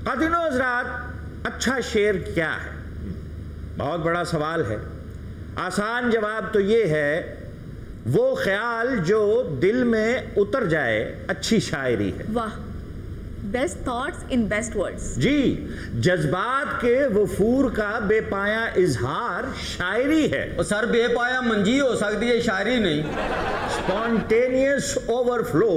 خواتین و حضرات، اچھا شعر کیا ہے؟ بہت بڑا سوال ہے۔ آسان جواب تو یہ ہے، وہ خیال جو دل میں اتر جائے اچھی شاعری ہے۔ واہ، best thoughts in best words. جی، جذبات کے وفور کا بے پایا اظہار شاعری ہے۔ سر بے پایا منجی ہو سکتی ہے، شاعری نہیں۔ Spontaneous overflow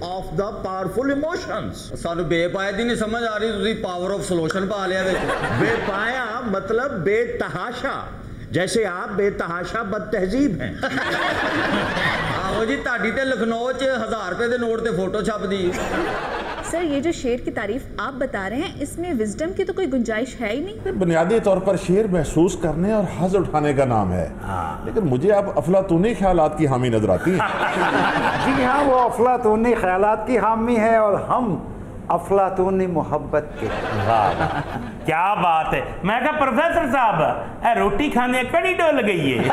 of the powerful emotions. سانو بے پایا دی نہیں سمجھ آ رہی، تسی پاور آف سولوشن پا لیا وچ۔ بے پایا مطلب بے تحاشا، جیسے آپ بے تحاشا بد تہذیب ہیں۔ آہو جی، تہاڈی تے لکھنؤ چ 1000 روپے دے نوٹ تے فوٹو چھپ دی۔ سر، یہ جو شعر کی تعریف آپ بتا رہے ہیں، اس میں وزڈم کی تو کوئی گنجائش ہے ہی نہیں۔ بنیادی طور پر شعر محسوس کرنے اور حظ اٹھانے کا نام ہے، لیکن مجھے اب افلاطونی خیالات کی حامی نظر آتی ہیں۔ جی ہاں، وہ افلاطونی خیالات کی حامی ہے اور ہم افلاطونی محبت کے۔ کیا بات ہے! میں کہا پروفیسر صاحب، اے روٹی کھانے کڑی ڈول گئی ہے۔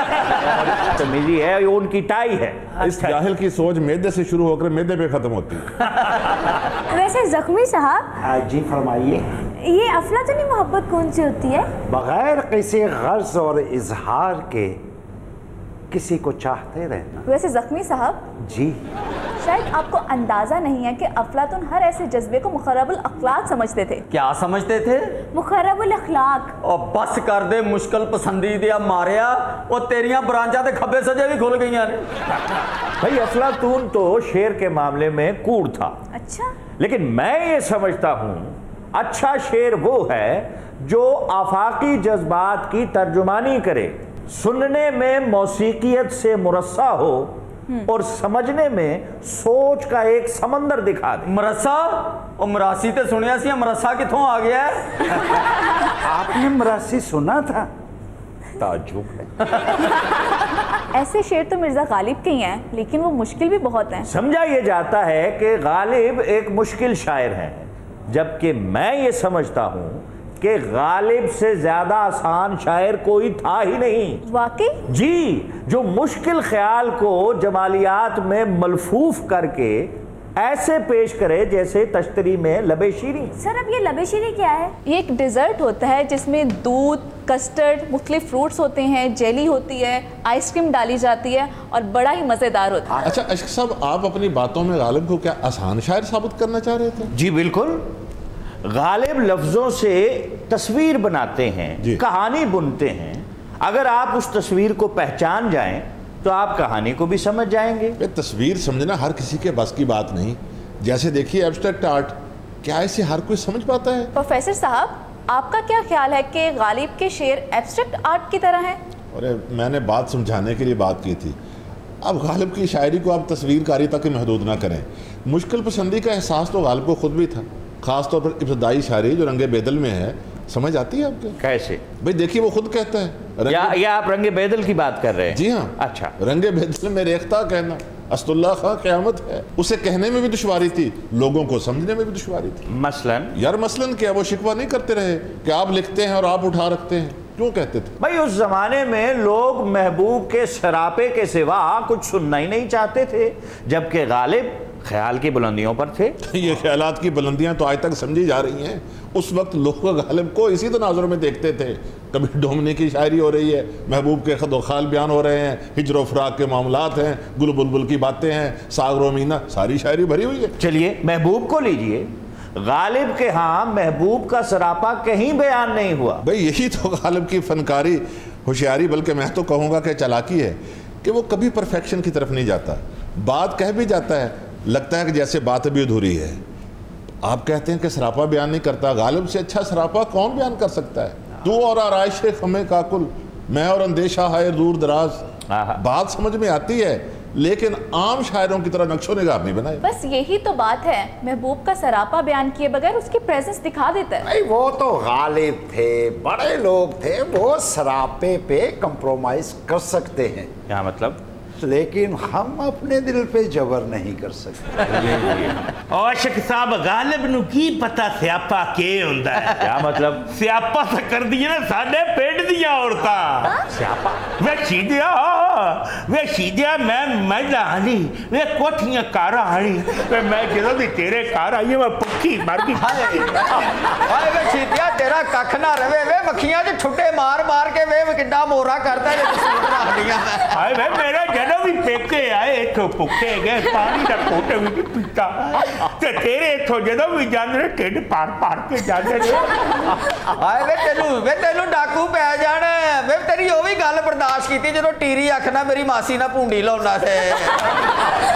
تمیزی ہے، یہ ان کی ٹائی ہے۔ اس جاہل کی سوچ معدے سے شروع ہو کر معدے پہ ختم ہوتی ہے۔ ویسے زخمی صاحب، جی فرمائیے، یہ افلاطونی محبت کون سی ہوتی ہے؟ بغیر کسی غرض اور اظہار کے کسی کو چاہتے رہنا۔ ویسے زخمی صاحب، جی، شاید آپ کو اندازہ نہیں ہے کہ افلاطون ہر ایسے جذبے کو مخرب الاخلاق سمجھتے تھے۔ کیا سمجھتے تھے؟ مخرب الاخلاق۔ او بس کر دے مشکل پسندیدہ ماریا، وہ تیریاں برانچاں تے کھبے سجے بھی کھل گئیاں نے۔ بھئی افلاطون تو شعر کے معاملے میں کوڑ تھا، اچھا، لیکن میں یہ سمجھتا ہوں اچھا شعر وہ ہے جو آفاقی جذبات کی ترجمانی کرے، سننے میں موسیقیت سے مرصع ہو اور سمجھنے میں سوچ کا ایک سمندر دکھا دے۔ مرسا اور مراسی تے سنیا سی، مرسا کتھوں آ گیا ہے؟ آپ نے مراسی سنا تھا؟ تعجب ہے۔ ایسے شعر تو مرزا غالب کے ہی ہیں، لیکن وہ مشکل بھی بہت ہیں۔ سمجھا یہ جاتا ہے کہ غالب ایک مشکل شاعر ہیں، جبکہ میں یہ سمجھتا ہوں کہ غالب سے زیادہ آسان شاعر کوئی تھا ہی نہیں۔ واقعی؟ جی، جو مشکل خیال کو جمالیات میں ملفوف کر کے ایسے پیش کرے جیسے تشتری میں لبے شیریں۔ سر، اب یہ لبے شیریں کیا ہے؟ یہ ایک ڈیزرٹ ہوتا ہے جس میں دودھ، کسٹرڈ، مختلف فروٹس ہوتے ہیں، جیلی ہوتی ہے، آئس کریم ڈالی جاتی ہے اور بڑا ہی مزیدار ہوتا ہے۔ اچھا اشق صاحب، آپ اپنی باتوں میں غالب کو کیا آسان شاعر ثابت کرنا چاہ رہے تھے؟ جی بالکل، غالب لفظوں سے تصویر بناتے ہیں، کہانی بنتے ہیں۔ اگر آپ اس تصویر کو پہچان جائیں تو آپ کہانی کو بھی سمجھ جائیں گے۔ تصویر سمجھنا ہر کسی کے بس کی بات نہیں۔ جیسے دیکھیے ایبسٹریکٹ آرٹ، کیا اسے ہر کوئی سمجھ پاتا ہے؟ پروفیسر صاحب، آپ کا کیا خیال ہے کہ غالب کے شعر ایبسٹریکٹ آرٹ کی طرح ہیں؟ اور میں نے بات سمجھانے کے لیے بات کی تھی۔ اب غالب کی شاعری کو آپ تصویر کاری تک محدود نہ کریں۔ مشکل پسندی کا احساس تو غالب کو خود بھی تھا، خاص طور پر ابتدائی شاعری جو رنگ بیدل میں ہے۔ سمجھ آتی ہے آپ کو؟ کیسے؟ بھئی دیکھیے، وہ خود کہتا ہے، یا آپ رنگ بیدل کی بات کر رہے ہیں؟ جی ہاں، اچھا۔ رنگ بیدل میں ریختہ کہنا اسد اللہ خواہ قیامت ہے۔ اسے کہنے میں بھی دشواری تھی، لوگوں کو سمجھنے میں بھی دشواری تھی۔ مثلاً کیا وہ شکوہ نہیں کرتے رہے کہ آپ لکھتے ہیں اور آپ اٹھا رکھتے ہیں؟ کیوں کہتے تھے؟ بھائی اس زمانے میں لوگ محبوب کے سراپے کے سوا کچھ سننا ہی نہیں چاہتے تھے، جبکہ غالب خیال کی بلندیوں پر تھے۔ یہ خیالات کی بلندیاں تو آج تک سمجھی جا رہی ہیں۔ اس وقت لوگ غالب کو اسی تناظر میں دیکھتے تھے۔ کبھی ڈومنے کی شاعری ہو رہی ہے، محبوب کے خد و خال بیان ہو رہے ہیں، ہجر و فراق کے معاملات ہیں، گل بلبل کی باتیں ہیں، ساغر و مینا، ساری شاعری بھری ہوئی ہے۔ چلیے محبوب کو لیجئے، غالب کے ہاں محبوب کا سراپا کہیں بیان نہیں ہوا۔ بھئی یہی تو غالب کی فنکاری، ہوشیاری، بلکہ میں تو کہوں گا کہ چالاکی ہے کہ وہ کبھی پرفیکشن کی طرف نہیں جاتا۔ بات کہہ بھی جاتا ہے، لگتا ہے کہ جیسے بات ابھی ادھوری ہے۔ آپ کہتے ہیں کہ سراپا بیان نہیں کرتا، غالب سے اچھا سراپا کون بیان کر سکتا ہے؟ تو اور آرائش خمِ کاکل، میں اور اندیشہ ہے دور دراز۔ بات سمجھ میں آتی ہے، لیکن عام شاعروں کی طرح نقش و نگار نہیں بنائے۔ بس یہی تو بات ہے، محبوب کا سراپا بیان کیے بغیر اس کی پریزنس دکھا دیتا ہے۔ نہیں، وہ تو غالب تھے، بڑے لوگ تھے، وہ سراپے پہ کمپرومائز کر سکتے ہیں۔ کیا مطلب؟ لیکن ہم اپنے دل پہ جبر نہیں کر سکتے۔ عاشق صاحب، غالب نو کی پتا سیاپا کے ہوندا ہے؟ کیا مطلب؟ سیاپا کر دی نا ساڈے پیٹ دیاں عورتاں۔ سیاپا؟ ویچی دیا ਵੇ ਸ਼ੀਦਿਆ ਮੈਂ ਲਾਣੀ ਵੇ ਕੋਠੀਆਂ ਘਰ ਆਣੀ ਵੇ ਮੈਂ ਜਦੋਂ ਦੀ ਤੇਰੇ ਘਰ ਆਈ ਮੈਂ ਭੁੱਖੀ ਮਰ ਗਈ। ਹਾਏ ਵੇ ਸ਼ੀਦਿਆ ਤੇਰਾ ਕੱਖ ਨਾ ਰਵੇ ਵੇ ਮੱਖੀਆਂ 'ਚ ਛੁੱਟੇ ਮਾਰ ਮਾਰ ਕੇ ਵੇ ਕਿੱਡਾ ਮੋਰਾ ਕਰਦਾ ਜੇ ਸੂਟ ਰੱਖਦੀਆਂ। ਹਾਏ ਵੇ ਮੇਰੇ ਜਦੋਂ ਵੀ ਪੇਕੇ ਆਏ ਇੱਥੋਂ ਭੁੱਖੇ ਗਏ ਪਾਣੀ ਦਾ ਘੁੱਟ ਵੀ ਨਹੀਂ ਪੀਤਾ ਤੇ ਤੇਰੇ ਇੱਥੋਂ ਜਦੋਂ ਵੀ ਜਾਂਦੇ ਨੇ ਢਿੱਡ ਭਰ ਕੇ ਜਾਂਦੇ ਨੇ। ਹਾਏ ਵੇ ਤੈਨੂੰ ਡਾਕੂ ਪੈ ਜਾਣ ਵੇ ਤੇਰੀ ਉਹ ਵੀ ਗੱਲ ਬਰਦਾਸ਼ਤ ਕੀਤੀ ਜਦੋਂ ਟੀਰੀ ਆਖਣਾ ਮੇਰੀ ਮਾਸੀ ਨਾਲ ਭੁੰਡੀ ਲਾਉਣਾ ਤੇ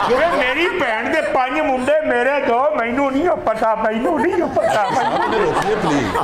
ਵੇ ਮੇਰੀ ਭੈਣ ਦੇ 5 ਮੁੰਡੇ ਮੇਰੇ ਦੋ ਮੈਨੂੰ ਨਹੀਂ ਪਤਾ